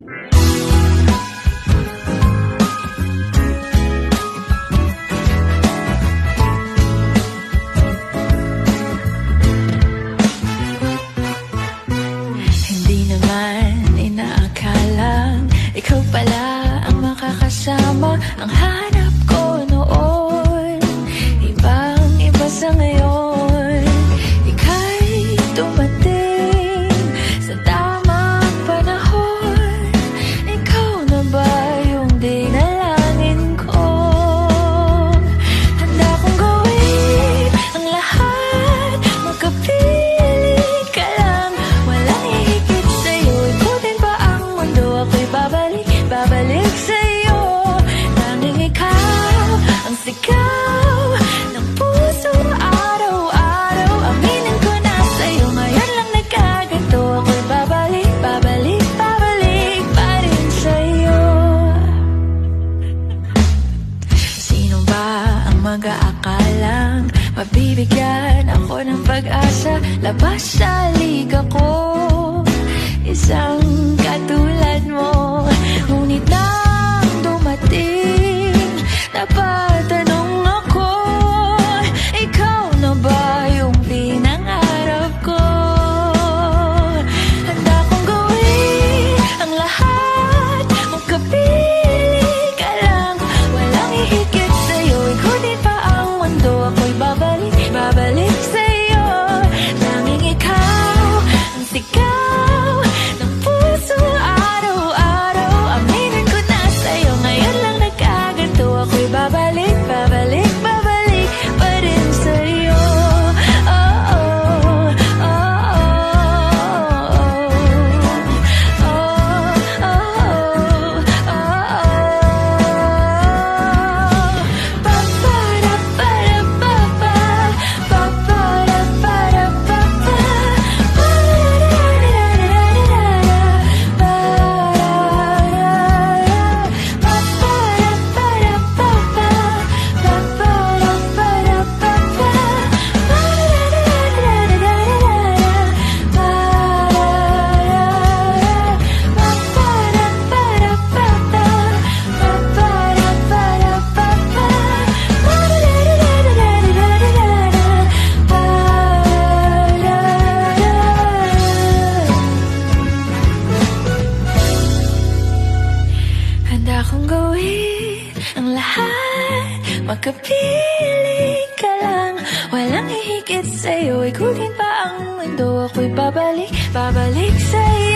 Hindi naman inaakalang ikaw pala ang makakasama. Ang hanap ko noon, ibang-iba sa ngayon. Ika'y dumating sa tamang panahon. Ikaw na ba yung dinalangin ko? Handa kong gawin ang lahat, magkapiling ka lang. Walang hihigit sa'yo, ikutin pa ang mundo. Ako'y babalik sa'yo. Tanging ikaw ang sigaw ng puso araw-araw. Aminin ko na sa'yo, ngayon lang nagkaganto. Ako'y babalik pa rin sa'yo. Sino ba ang mag-aakalang mabibigyan ako ng pag-asa? Labas sa liga ko, isang katulad mo. Ngunit nang dumating, napatanong ako, ikaw na ba yung pinangarap ko? Handa kong gawin ang lahat, magkapiling ka lang. Walang hihigit sa'yo, ikutin pa ang mundo. Ako'y babalik sa'yo. Tanging ikaw ang sigaw ng puso araw-araw. Aminin ko na sa'yo, ngayon lang nagkaganto. Ako'y babalik pa rin sa'yo. Oh, oh, oh, oh, oh, oh, oh. Pa-pa-ra-pa-ra-pa-pa, pa-pa-ra-pa-ra-pa-pa, handa kong gawin ang lahat, magkapiling ka lang. Walang hihigit sa'yo, ikutin pa ang mundo. Ako'y babalik sa'yo.